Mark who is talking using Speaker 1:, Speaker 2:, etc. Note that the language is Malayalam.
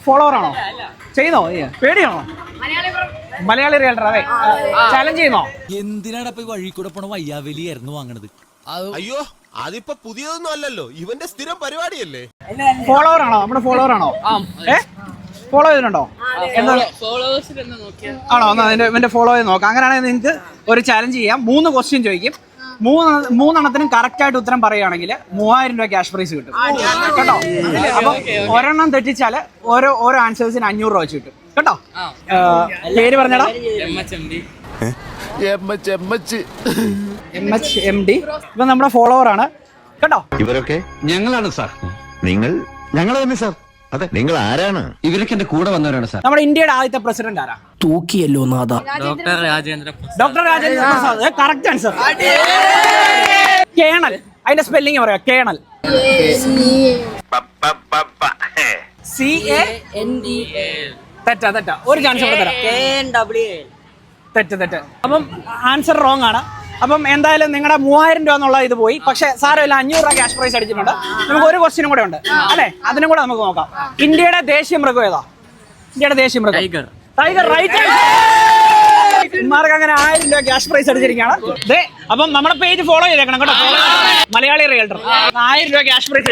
Speaker 1: ഫോളോവർ ആണോ? ചെയ്യുന്നോ? പേടിയാണോ? മലയാളി റിയൽറ്റർ. അതെ, ചാലഞ്ച് ചെയ്യുന്നോ?
Speaker 2: എന്തിനാണ് ഇപ്പൊ വഴി കൂടെ പോണ വയ്യാവലിയായിരുന്നു വാങ്ങണത്?
Speaker 3: അയ്യോ, അതിപ്പോ പുതിയതൊന്നും അല്ലല്ലോ, ഇവന്റെ സ്ഥിരം പരിപാടിയല്ലേ.
Speaker 1: ഫോളോവർ ആണോ? നമ്മുടെ ഫോളോവർ ആണോ? ഫോളോ ചെയ്തിട്ടുണ്ടോ? ആണോ? എന്നാ ഇവന്റെ ഫോളോ ചെയ്ത് നോക്കാം. അങ്ങനെയാണെങ്കിൽ നിങ്ങൾക്ക് ഒരു ചാലഞ്ച് ചെയ്യാം. 3 ക്വസ്റ്റ്യൻ ചോദിക്കും. മൂന്നെണ്ണത്തിനും കറക്റ്റ് ആയിട്ട് ഉത്തരം പറയുകയാണെങ്കിൽ 3000 രൂപ ക്യാഷ് പ്രൈസ് കിട്ടും കേട്ടോ. അപ്പൊ ഒരെണ്ണം തെറ്റിച്ചാല് ഓരോ ആൻസേഴ്സിന് 500 രൂപ വെച്ച് കിട്ടും കേട്ടോ. പേര് പറഞ്ഞടാ. MHMD. ഇപ്പൊ നമ്മുടെ ഫോളോവർ ആണ് കേട്ടോ.
Speaker 4: ഇവരൊക്കെ ഞങ്ങളാണ് സാർ. ഞങ്ങൾ തന്നെ സാർ. അതെ, നിങ്ങൾ ആരാണ്? ഇവരൊക്കെ എന്റെ കൂടെ വന്നവരാണ് സാർ.
Speaker 1: നമ്മുടെ ഇന്ത്യയുടെ ആദ്യത്തെ പ്രസിഡന്റ് ആരാ?
Speaker 5: തൂക്കിയല്ലോ നാഥ.
Speaker 1: Doctor Rajendra Prasad. Correct answer. Colonel. അതിന്റെ സ്പെല്ലിംഗ് പറയാം. കേണൽ. തെറ്റാ. ഒരു ചാൻസ് കൂടെ തരാം. തെറ്റ്. അപ്പം ആൻസർ റോങ് ആണ്. അപ്പം എന്തായാലും നിങ്ങളുടെ 3000 രൂപ എന്നുള്ള ഇത് പോയി. പക്ഷെ സാരമില്ല, 500 രൂപ ക്യാഷ് പ്രൈസ് അടിച്ചിട്ടുണ്ട്. നമുക്ക് ഒരു ക്വസ്റ്റ്യനും കൂടെ ഉണ്ട് അല്ലെ, അതിനും കൂടെ നമുക്ക് നോക്കാം. ഇന്ത്യയുടെ ദേശീയ മൃഗം ഏതാ? ഇന്ത്യയുടെ ദേശീയ മൃഗം ടൈഗർ. റൈറ്റ്. ഇമാർക്ക് അങ്ങനെ 1000 രൂപ ക്യാഷ് പ്രൈസ് അടിച്ചിരിക്കുകയാണ്. അപ്പം നമ്മുടെ പേജ് ഫോളോ ചെയ്തേക്കണം കേട്ടോ. മലയാളി റിയൽറ്റർ 1000 രൂപ ക്യാഷ് പ്രൈസ്.